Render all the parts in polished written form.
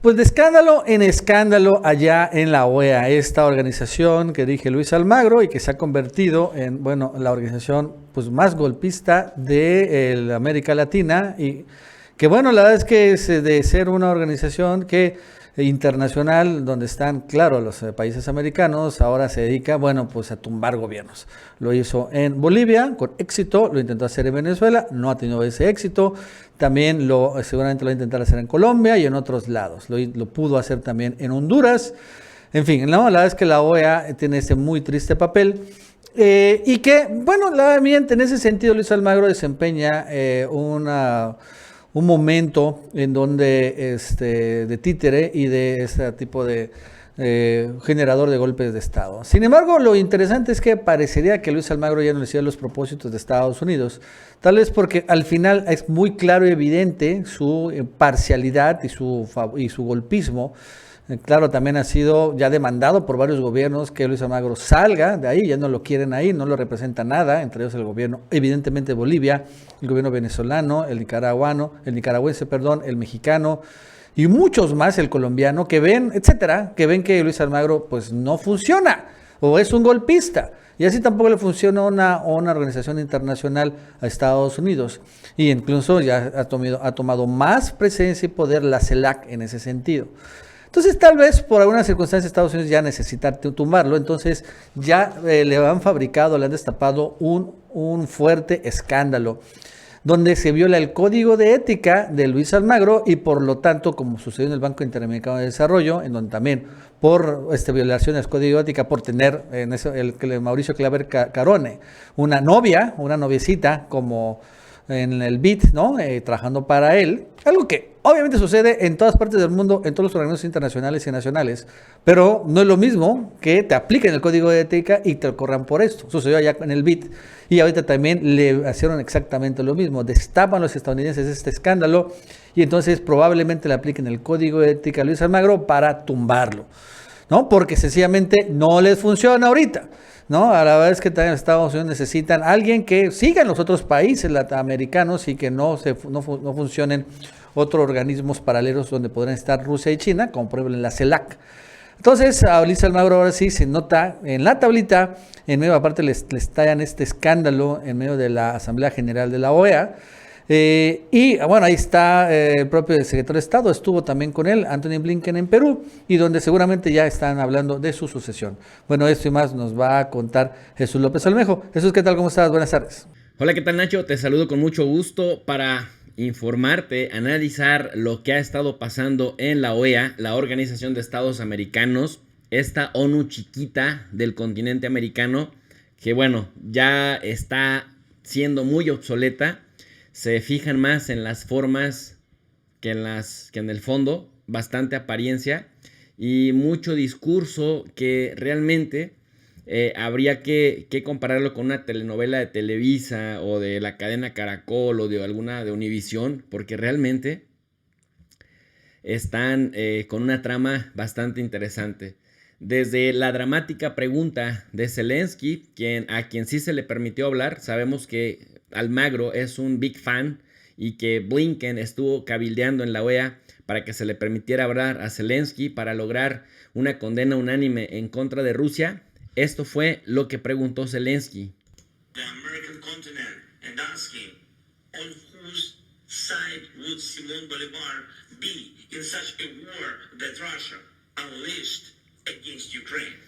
Pues de escándalo en escándalo allá en la OEA, esta organización que dirige Luis Almagro y que se ha convertido en, bueno, la organización pues más golpista de América Latina y que bueno, la verdad es que es de ser una organización que internacional donde están, claro, los países americanos, ahora se dedica, bueno, pues a tumbar gobiernos. Lo hizo en Bolivia con éxito, lo intentó hacer en Venezuela, no ha tenido ese éxito. También seguramente lo va a intentar hacer en Colombia y en otros lados. Lo pudo hacer también en Honduras. En fin, no, la verdad es que la OEA tiene ese muy triste papel. Y que, bueno, en ese sentido Luis Almagro desempeña un momento en donde de títere y de ese tipo de generador de golpes de Estado. Sin embargo, lo interesante es que parecería que Luis Almagro ya no le sigue los propósitos de Estados Unidos, tal vez porque al final es muy claro y evidente su parcialidad y su golpismo. Claro, también ha sido ya demandado por varios gobiernos que Luis Almagro salga de ahí, ya no lo quieren ahí, no lo representa nada, entre ellos el gobierno, evidentemente Bolivia, el gobierno venezolano, el nicaragüense, el mexicano y muchos más, el colombiano, que ven, etcétera, que ven que Luis Almagro pues no funciona o es un golpista. Y así tampoco le funciona una organización internacional a Estados Unidos. Y incluso ya ha tomado más presencia y poder la CELAC en ese sentido. Entonces, tal vez por alguna circunstancia Estados Unidos ya necesita tumbarlo, entonces ya le han fabricado, le han destapado un fuerte escándalo, donde se viola el código de ética de Luis Almagro y por lo tanto, como sucedió en el Banco Interamericano de Desarrollo, en donde también por violación del código de ética, por tener Mauricio Claver Carone, una noviecita como en el BID, ¿no? Trabajando para él, algo que obviamente sucede en todas partes del mundo, en todos los organismos internacionales y nacionales, pero no es lo mismo que te apliquen el código de ética y te corran por esto. Sucedió allá en el BID y ahorita también le hicieron exactamente lo mismo. Destapan los estadounidenses este escándalo y entonces probablemente le apliquen el código de ética a Luis Almagro para tumbarlo, ¿no? Porque sencillamente no les funciona ahorita, ¿no? A la vez que también Estados Unidos necesitan alguien que siga en los otros países latinoamericanos y que no funcionen otros organismos paralelos donde podrán estar Rusia y China, como por ejemplo en la CELAC. Entonces, a Luis Almagro ahora sí se nota en la tablita, en medio aparte les tallan este escándalo en medio de la Asamblea General de la OEA. Y bueno, ahí está el propio secretario de Estado, estuvo también con él, Anthony Blinken, en Perú, y donde seguramente ya están hablando de su sucesión. Bueno, esto y más nos va a contar Jesús López Olmejo. Jesús, ¿qué tal? ¿Cómo estás? Buenas tardes. Hola, ¿qué tal, Nacho? Te saludo con mucho gusto para informarte, analizar lo que ha estado pasando en la OEA, la Organización de Estados Americanos, esta ONU chiquita del continente americano, que bueno, ya está siendo muy obsoleta. Se fijan más en las formas que en el fondo, bastante apariencia y mucho discurso que realmente habría que compararlo con una telenovela de Televisa o de la cadena Caracol o de alguna de Univisión, porque realmente están con una trama bastante interesante. Desde la dramática pregunta de Zelensky, a quien sí se le permitió hablar, sabemos que Almagro es un big fan y que Blinken estuvo cabildeando en la OEA para que se le permitiera hablar a Zelensky para lograr una condena unánime en contra de Rusia. Esto fue lo que preguntó Zelensky. The American continent and asking on whose side would Simón Bolívar be in such a war that Russia unleashed against Ukraine?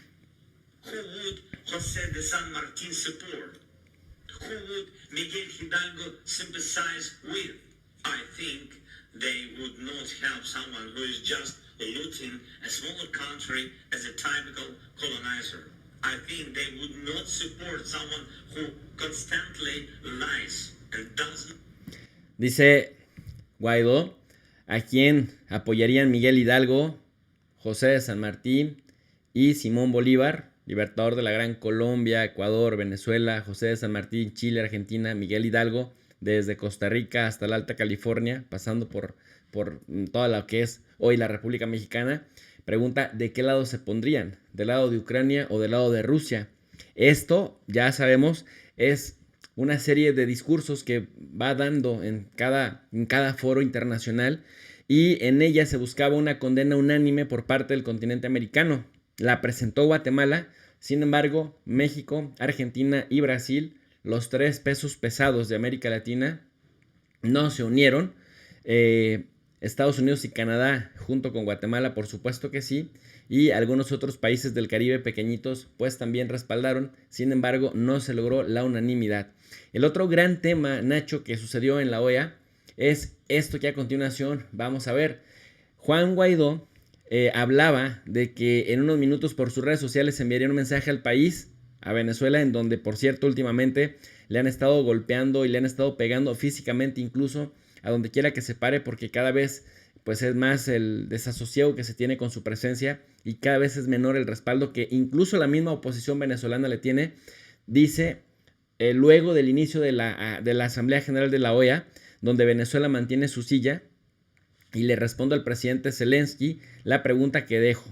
Who would José de San Martín support? Who would Miguel Hidalgo sympathize with? I think they would not help someone who is just looting a smaller country as a typical colonizer. I think they would not support someone who constantly lies and doesn't. Dice Guaidó, a quien apoyarían Miguel Hidalgo, José de San Martín y Simón Bolívar, libertador de la Gran Colombia, Ecuador, Venezuela, José de San Martín, Chile, Argentina, Miguel Hidalgo, desde Costa Rica hasta la Alta California, pasando por toda lo que es hoy la República Mexicana. Pregunta, ¿de qué lado se pondrían? ¿Del lado de Ucrania o del lado de Rusia? Esto, ya sabemos, es una serie de discursos que va dando en cada foro internacional y en ella se buscaba una condena unánime por parte del continente americano. La presentó Guatemala, sin embargo, México, Argentina y Brasil, los 3 pesos pesados de América Latina, no se unieron. Estados Unidos y Canadá, junto con Guatemala, por supuesto que sí, y algunos otros países del Caribe pequeñitos, pues también respaldaron. Sin embargo, no se logró la unanimidad. El otro gran tema, Nacho, que sucedió en la OEA es esto que a continuación vamos a ver. Juan Guaidó hablaba de que en unos minutos por sus redes sociales enviaría un mensaje al país, a Venezuela, en donde, por cierto, últimamente le han estado golpeando y le han estado pegando físicamente, incluso a donde quiera que se pare, porque cada vez pues es más el desasosiego que se tiene con su presencia y cada vez es menor el respaldo que incluso la misma oposición venezolana le tiene. Dice, luego del inicio de la Asamblea General de la OEA, donde Venezuela mantiene su silla, y le respondo al presidente Zelensky la pregunta que dejo: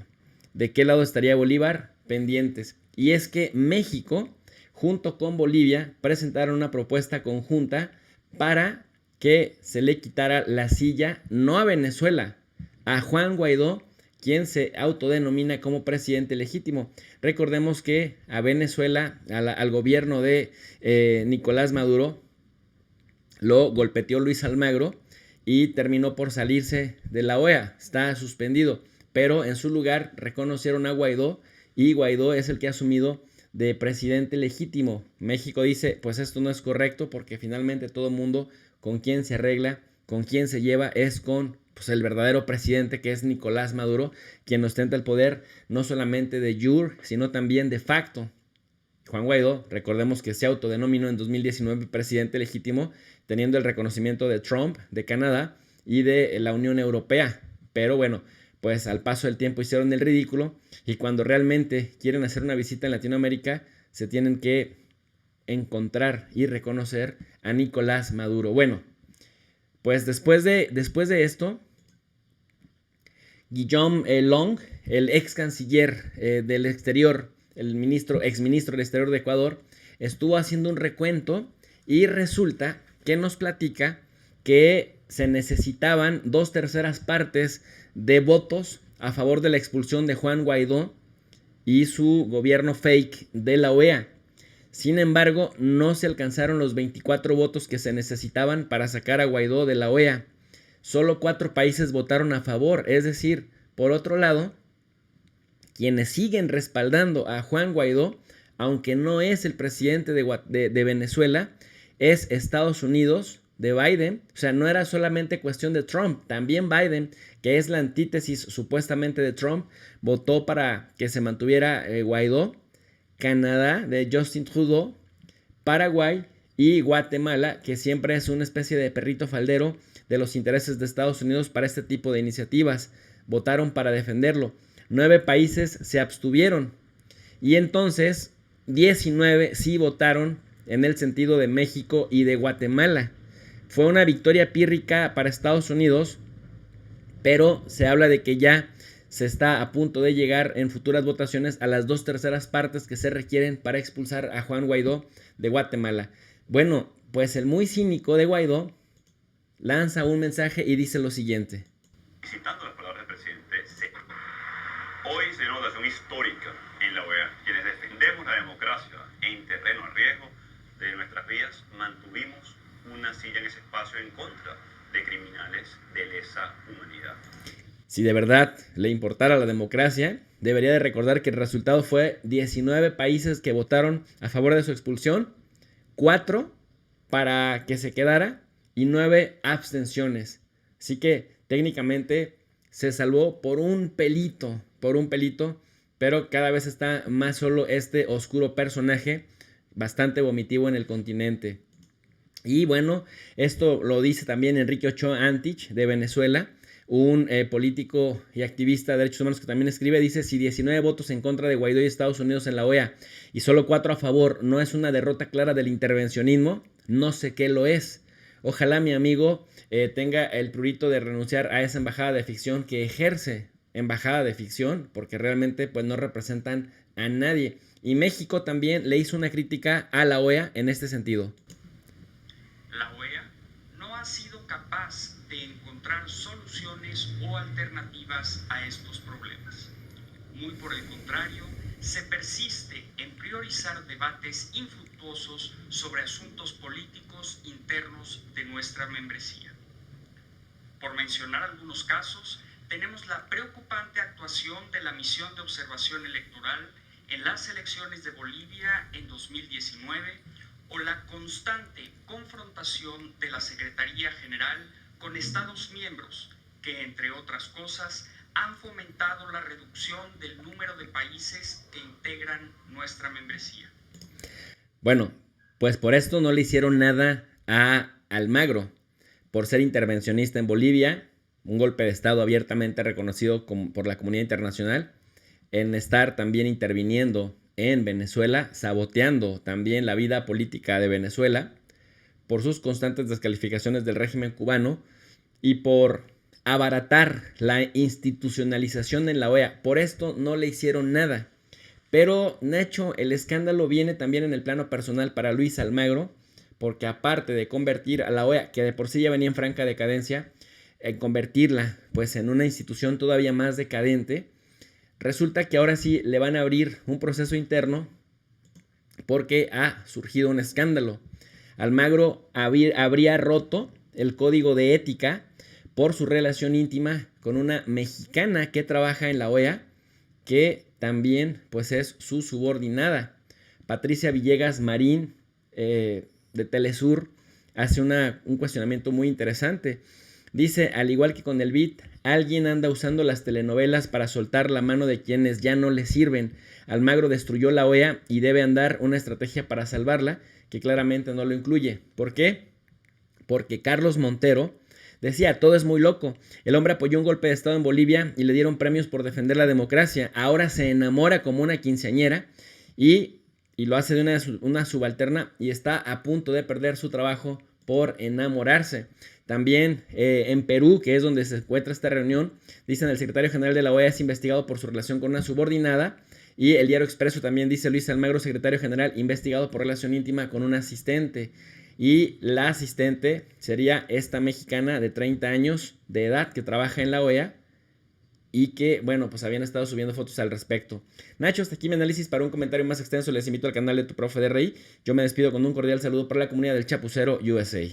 ¿de qué lado estaría Bolívar? Pendientes. Y es que México, junto con Bolivia, presentaron una propuesta conjunta para que se le quitara la silla, no a Venezuela, a Juan Guaidó, quien se autodenomina como presidente legítimo. Recordemos que a Venezuela, al gobierno de Nicolás Maduro, lo golpeteó Luis Almagro y terminó por salirse de la OEA. Está suspendido, pero en su lugar reconocieron a Guaidó y Guaidó es el que ha asumido de presidente legítimo. México dice, pues esto no es correcto, porque finalmente todo el mundo con quien se arregla, con quien se lleva, es con pues, el verdadero presidente, que es Nicolás Maduro, quien ostenta el poder no solamente de jure, sino también de facto. Juan Guaidó, recordemos que se autodenominó en 2019 presidente legítimo, teniendo el reconocimiento de Trump, de Canadá y de la Unión Europea. Pero bueno, pues al paso del tiempo hicieron el ridículo, y cuando realmente quieren hacer una visita en Latinoamérica, se tienen que encontrar y reconocer a Nicolás Maduro. Bueno, pues después de esto, Guillaume Long, el ex canciller del exterior, el exministro del exterior de Ecuador, estuvo haciendo un recuento y resulta que nos platica que se necesitaban 2/3 partes de votos a favor de la expulsión de Juan Guaidó y su gobierno fake de la OEA. Sin embargo, no se alcanzaron los 24 votos que se necesitaban para sacar a Guaidó de la OEA. Solo 4 países votaron a favor, es decir, por otro lado, quienes siguen respaldando a Juan Guaidó, aunque no es el presidente de Venezuela, es Estados Unidos de Biden. O sea, no era solamente cuestión de Trump, también Biden, que es la antítesis supuestamente de Trump, votó para que se mantuviera Guaidó. Canadá de Justin Trudeau, Paraguay y Guatemala, que siempre es una especie de perrito faldero de los intereses de Estados Unidos para este tipo de iniciativas, votaron para defenderlo. 9 países se abstuvieron y entonces 19 sí votaron en el sentido de México y de Guatemala. Fue una victoria pírrica para Estados Unidos, pero se habla de que ya se está a punto de llegar en futuras votaciones a las 2/3 partes que se requieren para expulsar a Juan Guaidó de Guatemala. Bueno, pues el muy cínico de Guaidó lanza un mensaje y dice lo siguiente. Citando las palabras del presidente C. Hoy se dio una votación histórica en la OEA. Quienes defendemos la democracia en terreno a riesgo de nuestras vidas, mantuvimos una silla en ese espacio en contra de criminales de lesa humanidad. Si de verdad le importara la democracia, debería de recordar que el resultado fue 19 países que votaron a favor de su expulsión, 4 para que se quedara y 9 abstenciones. Así que técnicamente se salvó por un pelito, pero cada vez está más solo este oscuro personaje, bastante vomitivo en el continente. Y bueno, esto lo dice también Enrique Ochoa Antich de Venezuela, un político y activista de derechos humanos que también escribe. Dice: si 19 votos en contra de Guaidó y Estados Unidos en la OEA y solo 4 a favor no es una derrota clara del intervencionismo, no sé qué lo es. Ojalá mi amigo tenga el prurito de renunciar a esa embajada de ficción que ejerce embajada de ficción, porque realmente pues no representan a nadie. Y México también le hizo una crítica a la OEA en este sentido. La OEA no ha sido capaz de encontrar encontrar soluciones o alternativas a estos problemas. Muy por el contrario, se persiste en priorizar debates infructuosos sobre asuntos políticos internos de nuestra membresía. Por mencionar algunos casos, tenemos la preocupante actuación de la misión de observación electoral en las elecciones de Bolivia en 2019 o la constante confrontación de la Secretaría General con Estados miembros que, entre otras cosas, han fomentado la reducción del número de países que integran nuestra membresía. Bueno, pues por esto no le hicieron nada a Almagro, por ser intervencionista en Bolivia, un golpe de Estado abiertamente reconocido por la comunidad internacional, en estar también interviniendo en Venezuela, saboteando también la vida política de Venezuela, por sus constantes descalificaciones del régimen cubano y por abaratar la institucionalización en la OEA. Por esto no le hicieron nada. Pero, Nacho, el escándalo viene también en el plano personal para Luis Almagro, porque aparte de convertir a la OEA, que de por sí ya venía en franca decadencia, en convertirla pues en una institución todavía más decadente, resulta que ahora sí le van a abrir un proceso interno porque ha surgido un escándalo. Almagro habría roto el código de ética por su relación íntima con una mexicana que trabaja en la OEA, que también pues es su subordinada. Patricia Villegas Marín, de Telesur, hace un cuestionamiento muy interesante. Dice, al igual que con el BID, alguien anda usando las telenovelas para soltar la mano de quienes ya no le sirven. Almagro destruyó la OEA y debe andar una estrategia para salvarla, que claramente no lo incluye. ¿Por qué? Porque Carlos Montero decía, todo es muy loco. El hombre apoyó un golpe de Estado en Bolivia y le dieron premios por defender la democracia. Ahora se enamora como una quinceañera y lo hace de una subalterna y está a punto de perder su trabajo por enamorarse. También en Perú, que es donde se encuentra esta reunión, dicen el secretario general de la OEA es investigado por su relación con una subordinada. Y el Diario Expreso también dice Luis Almagro, secretario general, investigado por relación íntima con un asistente. Y la asistente sería esta mexicana de 30 años de edad que trabaja en la OEA y que, bueno, pues habían estado subiendo fotos al respecto. Nacho, hasta aquí mi análisis. Para un comentario más extenso les invito al canal de Tu Profe de Rey. Yo me despido con un cordial saludo para la comunidad del Chapucero USA.